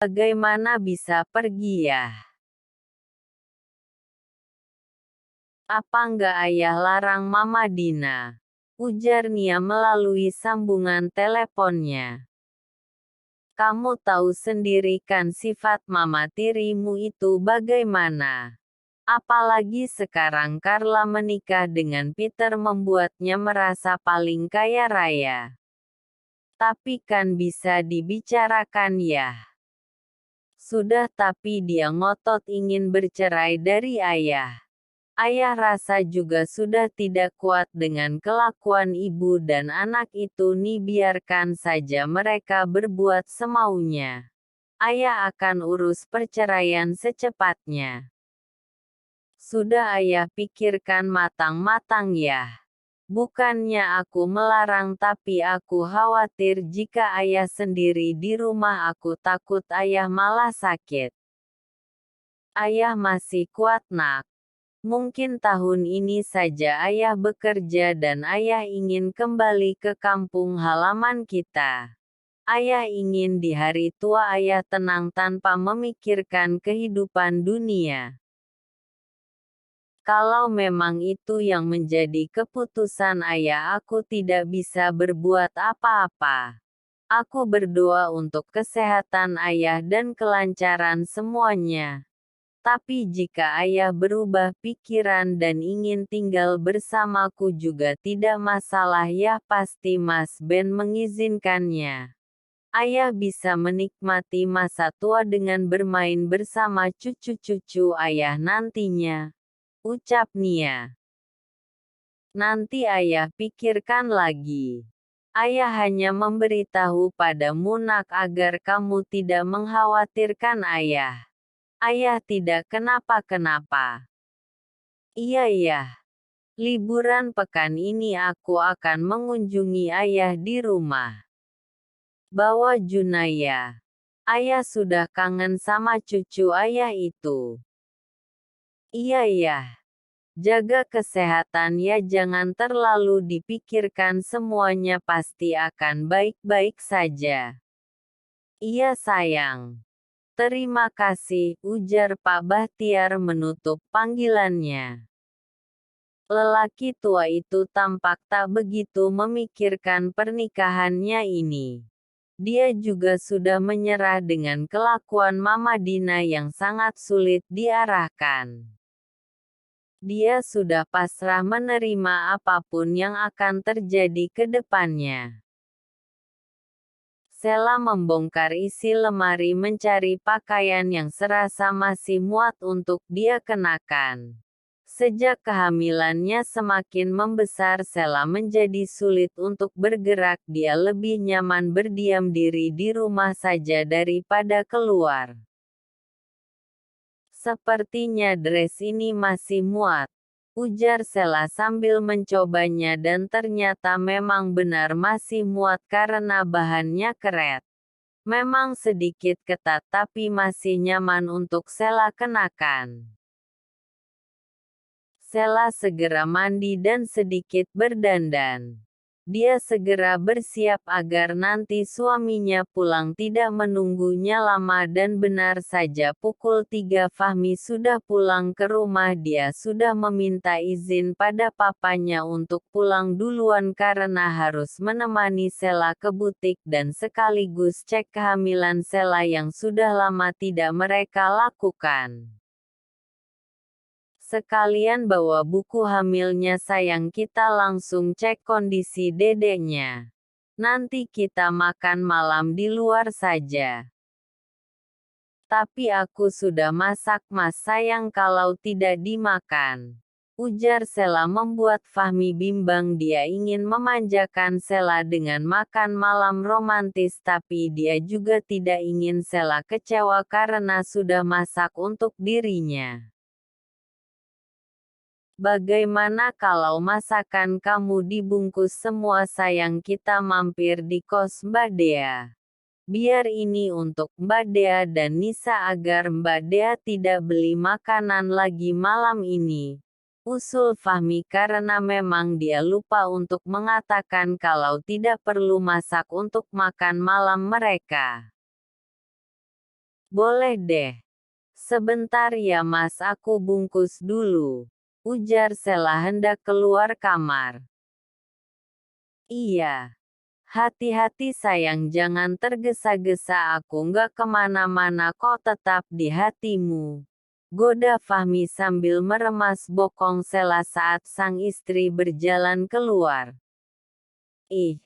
Bagaimana bisa pergi ya? Apa nggak ayah larang Mama Dina? Ujar Nia melalui sambungan teleponnya. Kamu tahu sendiri kan sifat mama tirimu itu bagaimana? Apalagi sekarang Carla menikah dengan Peter membuatnya merasa paling kaya raya. Tapi kan bisa dibicarakan ya. Sudah tapi dia ngotot ingin bercerai dari ayah. Ayah rasa juga sudah tidak kuat dengan kelakuan ibu dan anak itu nih biarkan saja mereka berbuat semaunya. Ayah akan urus perceraian secepatnya. Sudah ayah pikirkan matang-matang ya. Bukannya aku melarang tapi aku khawatir jika ayah sendiri di rumah aku takut ayah malah sakit. Ayah masih kuat nak. Mungkin tahun ini saja ayah bekerja dan ayah ingin kembali ke kampung halaman kita. Ayah ingin di hari tua ayah tenang tanpa memikirkan kehidupan dunia. Kalau memang itu yang menjadi keputusan ayah aku tidak bisa berbuat apa-apa. Aku berdoa untuk kesehatan ayah dan kelancaran semuanya. Tapi jika ayah berubah pikiran dan ingin tinggal bersamaku juga tidak masalah ya pasti Mas Ben mengizinkannya. Ayah bisa menikmati masa tua dengan bermain bersama cucu-cucu ayah nantinya. Ucap Nia. Nanti ayah pikirkan lagi. Ayah hanya memberitahu pada Munak agar kamu tidak mengkhawatirkan ayah. Ayah tidak kenapa-kenapa. Iya. Liburan pekan ini aku akan mengunjungi ayah di rumah. Bawa Junaya. Ayah sudah kangen sama cucu ayah itu. Iya. Jaga kesehatan ya jangan terlalu dipikirkan semuanya pasti akan baik-baik saja. Iya sayang. Terima kasih, ujar Pak Bahtiar menutup panggilannya. Lelaki tua itu tampak tak begitu memikirkan pernikahannya ini. Dia juga sudah menyerah dengan kelakuan Mama Dina yang sangat sulit diarahkan. Dia sudah pasrah menerima apapun yang akan terjadi ke depannya. Sela membongkar isi lemari mencari pakaian yang serasa masih muat untuk dia kenakan. Sejak kehamilannya semakin membesar Sela menjadi sulit untuk bergerak dia lebih nyaman berdiam diri di rumah saja daripada keluar. Sepertinya dress ini masih muat, ujar Sela sambil mencobanya dan ternyata memang benar masih muat karena bahannya keret. Memang sedikit ketat tapi masih nyaman untuk Sela kenakan. Sela segera mandi dan sedikit berdandan. Dia segera bersiap agar nanti suaminya pulang tidak menunggunya lama dan benar saja pukul 3 Fahmi sudah pulang ke rumah dia sudah meminta izin pada papanya untuk pulang duluan karena harus menemani Sela ke butik dan sekaligus cek kehamilan Sela yang sudah lama tidak mereka lakukan. Sekalian bawa buku hamilnya sayang kita langsung cek kondisi dedeknya. Nanti kita makan malam di luar saja. Tapi aku sudah masak mas sayang kalau tidak dimakan. Ujar Sela membuat Fahmi bimbang dia ingin memanjakan Sela dengan makan malam romantis tapi dia juga tidak ingin Sela kecewa karena sudah masak untuk dirinya. Bagaimana kalau masakan kamu dibungkus semua sayang kita mampir di kos Mbak Dea. Biar ini untuk Mbak Dea dan Nisa agar Mbak Dea tidak beli makanan lagi malam ini. Usul Fahmi karena memang dia lupa untuk mengatakan kalau tidak perlu masak untuk makan malam mereka. Boleh deh. Sebentar ya mas, aku bungkus dulu. Ujar Sela hendak keluar kamar. Iya. Hati-hati sayang, jangan tergesa-gesa, aku nggak kemana-mana kok, tetap di hatimu. Goda Fahmi sambil meremas bokong Sela saat sang istri berjalan keluar. Ih,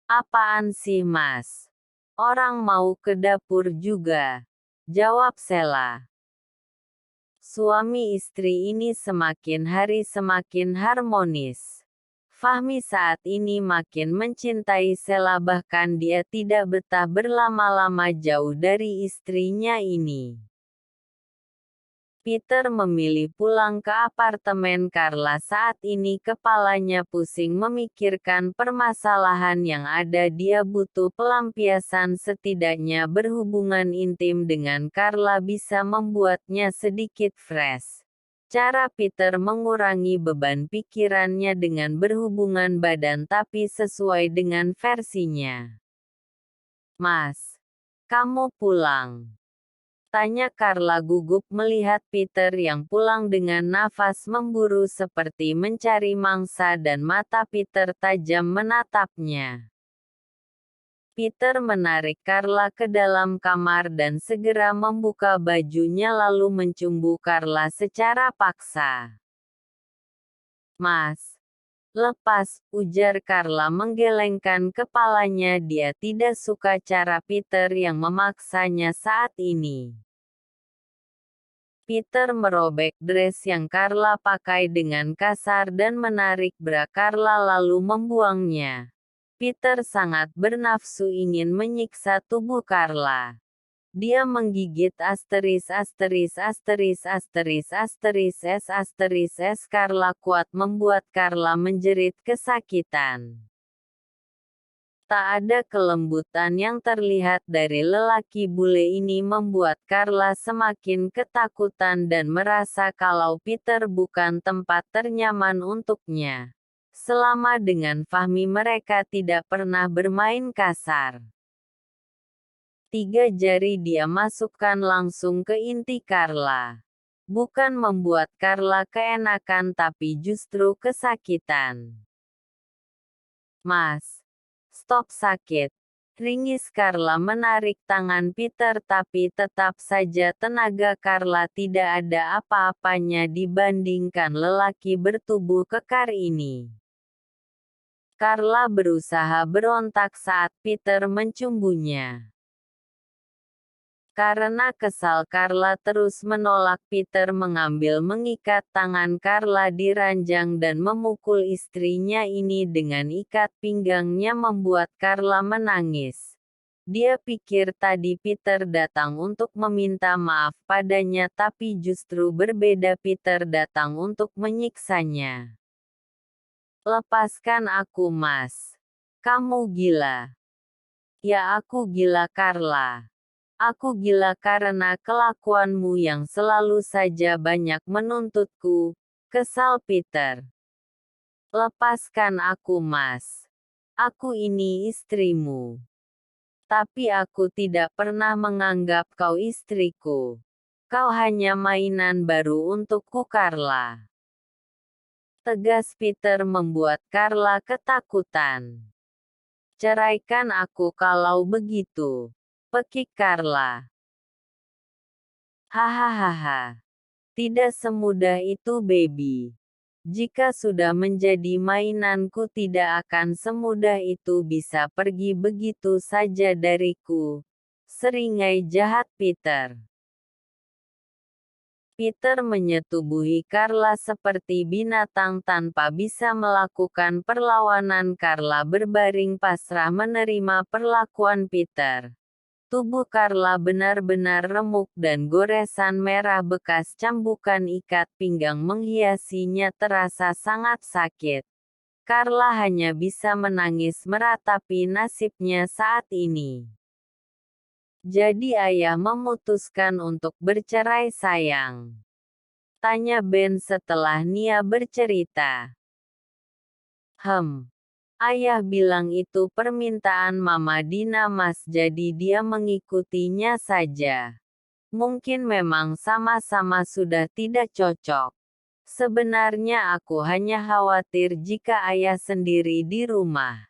apaan sih mas? Orang mau ke dapur juga. Jawab Sela. Suami istri ini semakin hari semakin harmonis. Fahmi saat ini makin mencintai Sela, bahkan dia tidak betah berlama-lama jauh dari istrinya ini. Peter memilih pulang ke apartemen Carla saat ini kepalanya pusing memikirkan permasalahan yang ada. Dia butuh pelampiasan, setidaknya berhubungan intim dengan Carla bisa membuatnya sedikit fresh. Cara Peter mengurangi beban pikirannya dengan berhubungan badan, tapi sesuai dengan versinya. Mas, kamu pulang? Tanya Carla gugup melihat Peter yang pulang dengan nafas memburu seperti mencari mangsa dan mata Peter tajam menatapnya. Peter menarik Carla ke dalam kamar dan segera membuka bajunya lalu mencumbu Carla secara paksa. Mas, lepas, ujar Carla menggelengkan kepalanya. Dia tidak suka cara Peter yang memaksanya saat ini. Peter merobek dress yang Carla pakai dengan kasar dan menarik bra Carla lalu membuangnya. Peter sangat bernafsu ingin menyiksa tubuh Carla. Dia menggigit asteris asteris asteris asteris asteris s asteris s. Carla kuat membuat Carla menjerit kesakitan. Tak ada kelembutan yang terlihat dari lelaki bule ini membuat Carla semakin ketakutan dan merasa kalau Peter bukan tempat ternyaman untuknya. Selama dengan Fahmi mereka tidak pernah bermain kasar. 3 jari dia masukkan langsung ke inti Carla. Bukan membuat Carla keenakan tapi justru kesakitan. Mas, stop sakit. Ringis Carla menarik tangan Peter, tapi tetap saja tenaga Carla tidak ada apa-apanya dibandingkan lelaki bertubuh kekar ini. Carla berusaha berontak saat Peter mencumbunya. Karena kesal Carla terus menolak. Peter mengikat tangan Carla di ranjang dan memukul istrinya ini dengan ikat pinggangnya membuat Carla menangis. Dia pikir tadi Peter datang untuk meminta maaf padanya, tapi justru berbeda, Peter datang untuk menyiksanya. Lepaskan aku mas. Kamu gila. Ya aku gila Carla. Aku gila karena kelakuanmu yang selalu saja banyak menuntutku. Kesal Peter. Lepaskan aku mas. Aku ini istrimu. Tapi aku tidak pernah menganggap kau istriku. Kau hanya mainan baru untukku Carla. Tegas Peter membuat Carla ketakutan. Ceraikan aku kalau begitu. Pekik Carla. Hahaha. Tidak semudah itu baby. Jika sudah menjadi mainanku tidak akan semudah itu bisa pergi begitu saja dariku. Seringai jahat Peter. Peter menyetubuhi Carla seperti binatang tanpa bisa melakukan perlawanan. Carla berbaring pasrah menerima perlakuan Peter. Tubuh Carla benar-benar remuk dan goresan merah bekas cambukan ikat pinggang menghiasinya terasa sangat sakit. Carla hanya bisa menangis meratapi nasibnya saat ini. Jadi ayah memutuskan untuk bercerai sayang? Tanya Ben setelah Nia bercerita. Ayah bilang itu permintaan Mama Dina mas, jadi dia mengikutinya saja. Mungkin memang sama-sama sudah tidak cocok. Sebenarnya aku hanya khawatir jika ayah sendiri di rumah.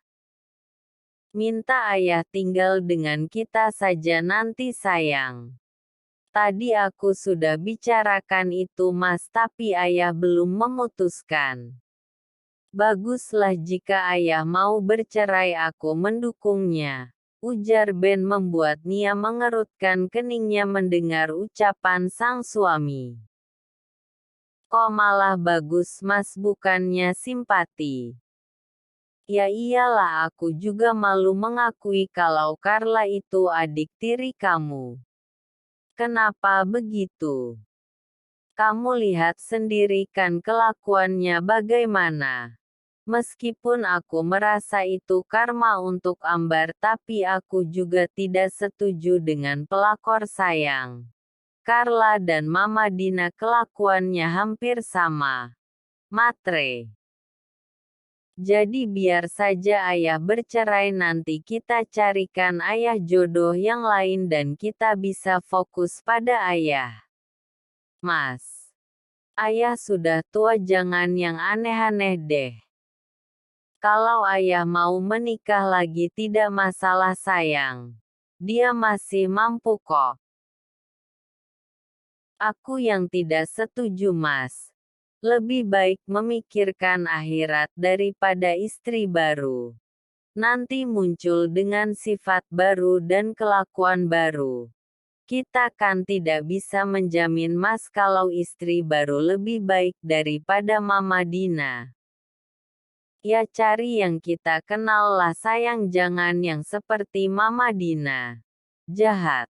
Minta ayah tinggal dengan kita saja nanti sayang. Tadi aku sudah bicarakan itu Mas tapi ayah belum memutuskan. Baguslah jika ayah mau bercerai aku mendukungnya. Ujar Ben membuat Nia mengerutkan keningnya mendengar ucapan sang suami. Kok malah bagus Mas bukannya simpati? Ya iyalah aku juga malu mengakui kalau Carla itu adik tiri kamu. Kenapa begitu? Kamu lihat sendiri kan kelakuannya bagaimana. Meskipun aku merasa itu karma untuk Ambar tapi aku juga tidak setuju dengan pelakor sayang. Carla dan Mama Dina kelakuannya hampir sama. Matre. Jadi biar saja ayah bercerai nanti kita carikan ayah jodoh yang lain dan kita bisa fokus pada ayah. Mas. Ayah sudah tua jangan yang aneh-aneh deh. Kalau ayah mau menikah lagi tidak masalah sayang. Dia masih mampu kok. Aku yang tidak setuju Mas. Lebih baik memikirkan akhirat daripada istri baru. Nanti muncul dengan sifat baru dan kelakuan baru. Kita kan tidak bisa menjamin Mas kalau istri baru lebih baik daripada Mama Dina. Ya cari yang kita kenal lah sayang jangan yang seperti Mama Dina. Jahat.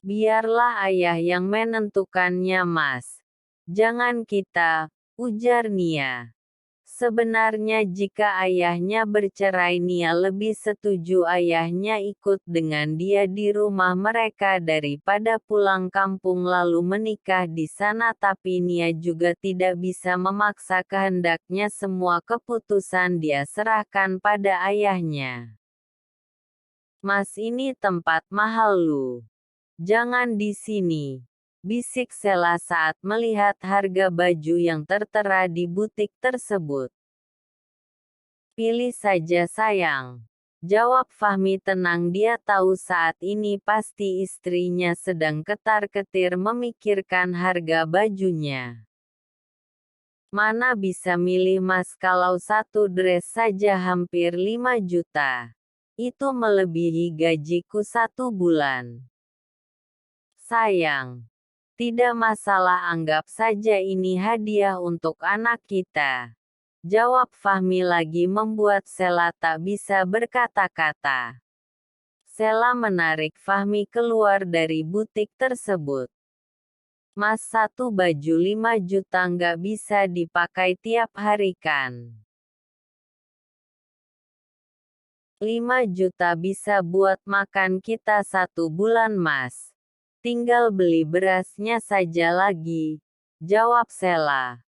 Biarlah ayah yang menentukannya Mas. Jangan kita, ujar Nia. Sebenarnya jika ayahnya bercerai Nia lebih setuju ayahnya ikut dengan dia di rumah mereka daripada pulang kampung lalu menikah di sana tapi Nia juga tidak bisa memaksa kehendaknya semua keputusan dia serahkan pada ayahnya. Mas ini tempat mahal lu. Jangan di sini. Bisik Sela saat melihat harga baju yang tertera di butik tersebut. Pilih saja sayang. Jawab Fahmi tenang dia tahu saat ini pasti istrinya sedang ketar-ketir memikirkan harga bajunya. Mana bisa milih Mas kalau satu dress saja hampir 5 juta. Itu melebihi gajiku 1 bulan. Sayang. Tidak masalah anggap saja ini hadiah untuk anak kita. Jawab Fahmi lagi membuat Sela tak bisa berkata-kata. Sela menarik Fahmi keluar dari butik tersebut. Mas satu baju 5 juta nggak bisa dipakai tiap hari kan? 5 juta bisa buat makan kita 1 bulan Mas. Tinggal beli berasnya saja lagi. Jawab Sela.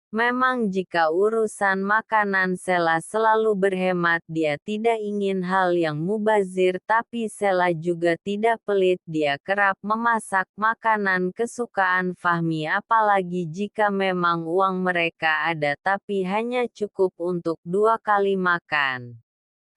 Memang jika urusan makanan Sela selalu berhemat dia tidak ingin hal yang mubazir tapi Sela juga tidak pelit dia kerap memasak makanan kesukaan Fahmi apalagi jika memang uang mereka ada tapi hanya cukup untuk 2 kali makan.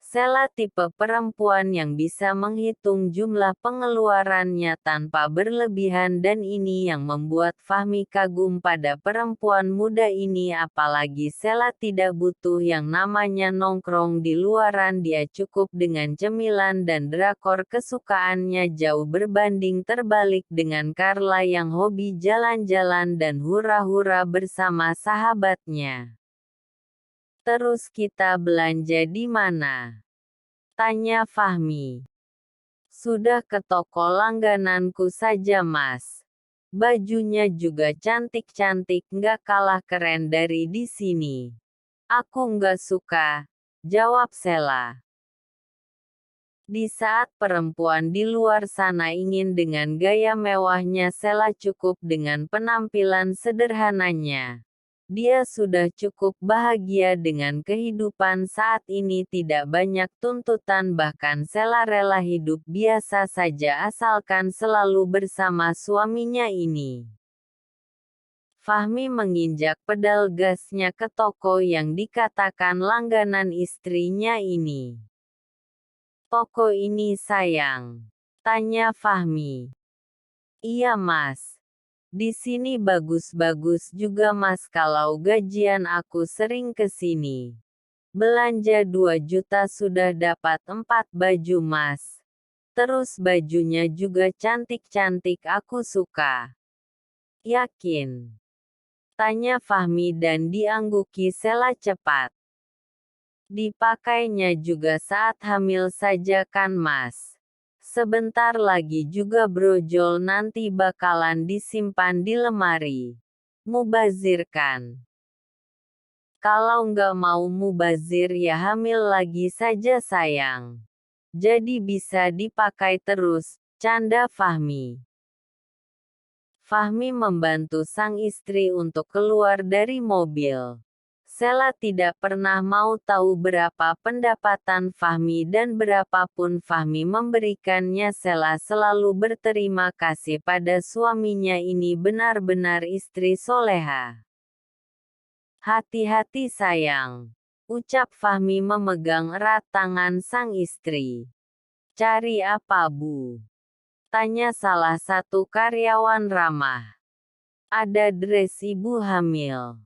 Sela tipe perempuan yang bisa menghitung jumlah pengeluarannya tanpa berlebihan dan ini yang membuat Fahmi kagum pada perempuan muda ini apalagi Sela tidak butuh yang namanya nongkrong di luaran dia cukup dengan cemilan dan drakor kesukaannya jauh berbanding terbalik dengan Carla yang hobi jalan-jalan dan hura-hura bersama sahabatnya. Terus kita belanja di mana? Tanya Fahmi. Sudah ke toko langgananku saja Mas. Bajunya juga cantik-cantik nggak kalah keren dari di sini. Aku nggak suka. Jawab Sela. Di saat perempuan di luar sana ingin dengan gaya mewahnya Sela cukup dengan penampilan sederhananya. Dia sudah cukup bahagia dengan kehidupan saat ini, tidak banyak tuntutan, bahkan Sheila rela hidup biasa saja asalkan selalu bersama suaminya ini. Fahmi menginjak pedal gasnya ke toko yang dikatakan langganan istrinya ini. "Toko ini sayang?" tanya Fahmi. "Iya mas. Di sini bagus-bagus juga mas, kalau gajian aku sering ke sini. Belanja 2 juta sudah dapat 4 baju mas. Terus bajunya juga cantik-cantik, aku suka." "Yakin?" tanya Fahmi dan diangguki Sheila cepat. "Dipakainya juga saat hamil saja kan mas. Sebentar lagi juga brojol, nanti bakalan disimpan di lemari. Mubazir kan? Kalau nggak mau mubazir ya hamil lagi saja sayang. Jadi bisa dipakai terus," canda Fahmi. Fahmi membantu sang istri untuk keluar dari mobil. Sheila tidak pernah mau tahu berapa pendapatan Fahmi, dan berapapun Fahmi memberikannya Sheila selalu berterima kasih pada suaminya ini, benar-benar istri soleha. "Hati-hati sayang," ucap Fahmi memegang erat tangan sang istri. "Cari apa Bu?" tanya salah satu karyawan ramah. "Ada dress ibu hamil?"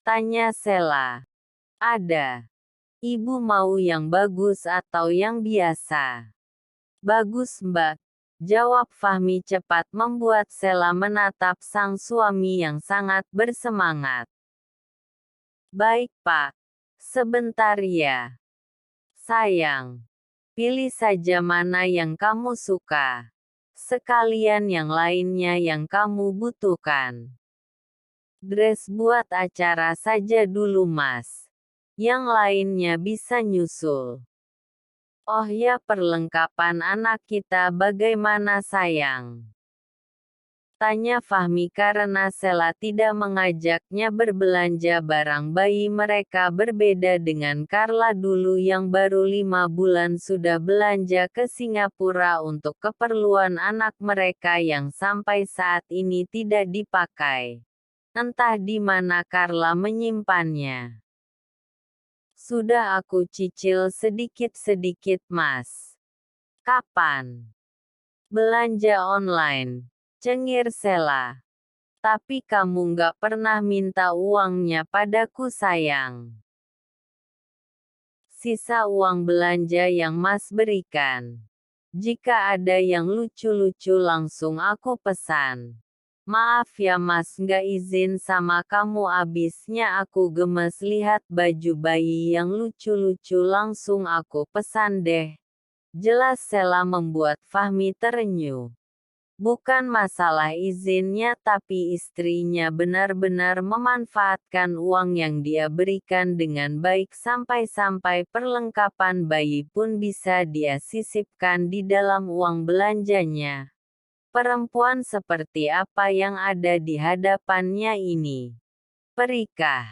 tanya Sheila. "Ada. Ibu mau yang bagus atau yang biasa?" "Bagus mbak," jawab Fahmi cepat, membuat Sheila menatap sang suami yang sangat bersemangat. "Baik pak. Sebentar ya. Sayang. Pilih saja mana yang kamu suka. Sekalian yang lainnya yang kamu butuhkan. Dress buat acara saja dulu mas. Yang lainnya bisa nyusul." "Oh ya, perlengkapan anak kita bagaimana sayang?" tanya Fahmi karena Sheila tidak mengajaknya berbelanja barang bayi mereka, berbeda dengan Carla dulu yang baru 5 bulan sudah belanja ke Singapura untuk keperluan anak mereka yang sampai saat ini tidak dipakai. Entah di mana Carla menyimpannya. "Sudah aku cicil sedikit-sedikit mas." "Kapan?" "Belanja online," cengir Sheila. "Tapi kamu nggak pernah minta uangnya padaku sayang." "Sisa uang belanja yang mas berikan. Jika ada yang lucu-lucu langsung aku pesan." "Maaf ya mas, nggak izin sama kamu." Abisnya aku gemes lihat baju bayi yang lucu-lucu, langsung aku pesan deh. Jelas Sheila membuat Fahmi terenyuh. Bukan masalah izinnya, tapi istrinya benar-benar memanfaatkan uang yang dia berikan dengan baik, sampai-sampai perlengkapan bayi pun bisa dia sisipkan di dalam uang belanjanya. Perempuan seperti apa yang ada di hadapannya ini? Perikah?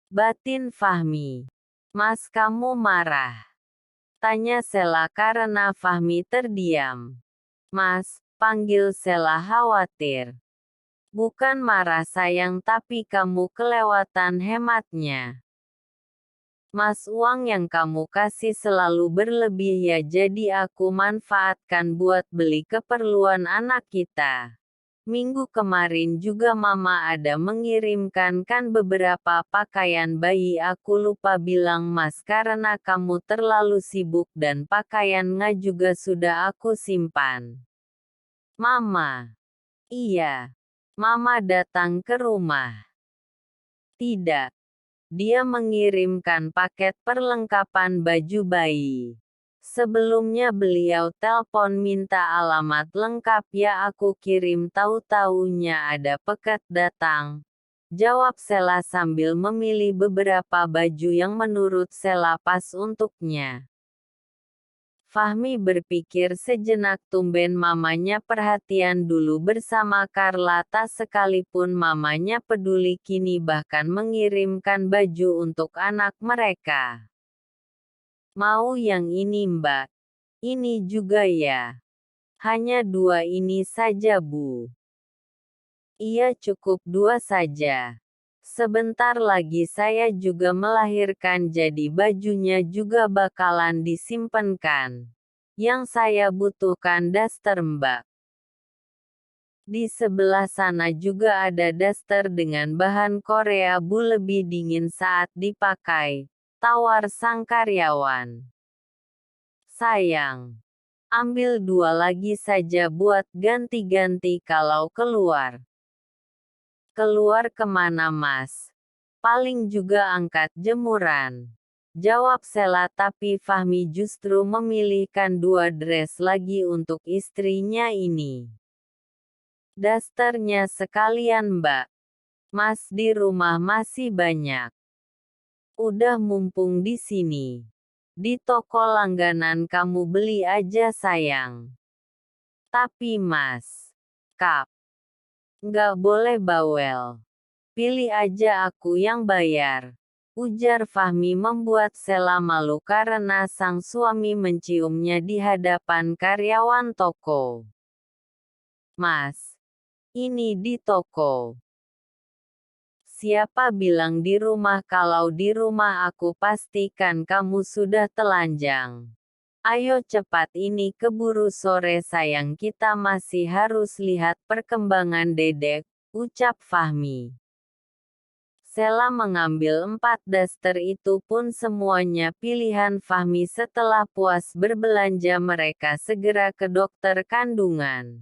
Batin Fahmi. "Mas, kamu marah?" tanya Sheila karena Fahmi terdiam. "Mas," panggil Sheila khawatir. "Bukan marah sayang, tapi kamu kelewatan hematnya. Mas, uang yang kamu kasih selalu berlebih ya, jadi aku manfaatkan buat beli keperluan anak kita. Minggu kemarin juga mama ada mengirimkan kan beberapa pakaian bayi, aku lupa bilang mas karena kamu terlalu sibuk, dan pakaiannya juga sudah aku simpan." "Mama?" "Iya. Mama datang ke rumah." "Tidak. Dia mengirimkan paket perlengkapan baju bayi. Sebelumnya beliau telpon minta alamat lengkap ya, aku kirim, tahu-tahunya ada paket datang," jawab Sheila sambil memilih beberapa baju yang menurut Sheila pas untuknya. Fahmi berpikir sejenak, tumben mamanya perhatian dulu bersama Carla, tak sekalipun mamanya peduli kini bahkan mengirimkan baju untuk anak mereka. Mau yang ini Mbak? Ini juga ya? Hanya 2 ini saja Bu. Iya cukup 2 saja. Sebentar lagi saya juga melahirkan, jadi bajunya juga bakalan disimpenkan. Yang saya butuhkan daster Mbak. Di sebelah sana juga ada daster dengan bahan Korea Bu, lebih dingin saat dipakai, tawar sang karyawan. Sayang. Ambil 2 lagi saja buat ganti-ganti kalau keluar. Keluar kemana Mas? Paling juga angkat jemuran. Jawab Sela, tapi Fahmi justru memilihkan 2 dress lagi untuk istrinya ini. Dasternya sekalian Mbak. Mas di rumah masih banyak. Udah mumpung di sini. Di toko langganan kamu beli aja sayang. Tapi Mas, Kak, nggak boleh bawel. Pilih aja aku yang bayar. Ujar Fahmi membuat Sela malu karena sang suami menciumnya di hadapan karyawan toko. Mas, ini di toko. Siapa bilang di rumah? Kalau di rumah aku pastikan kamu sudah telanjang. Ayo cepat, ini keburu sore sayang, kita masih harus lihat perkembangan Dedek, ucap Fahmi. Sela mengambil 4 daster itu pun semuanya pilihan Fahmi. Setelah puas berbelanja mereka segera ke dokter kandungan.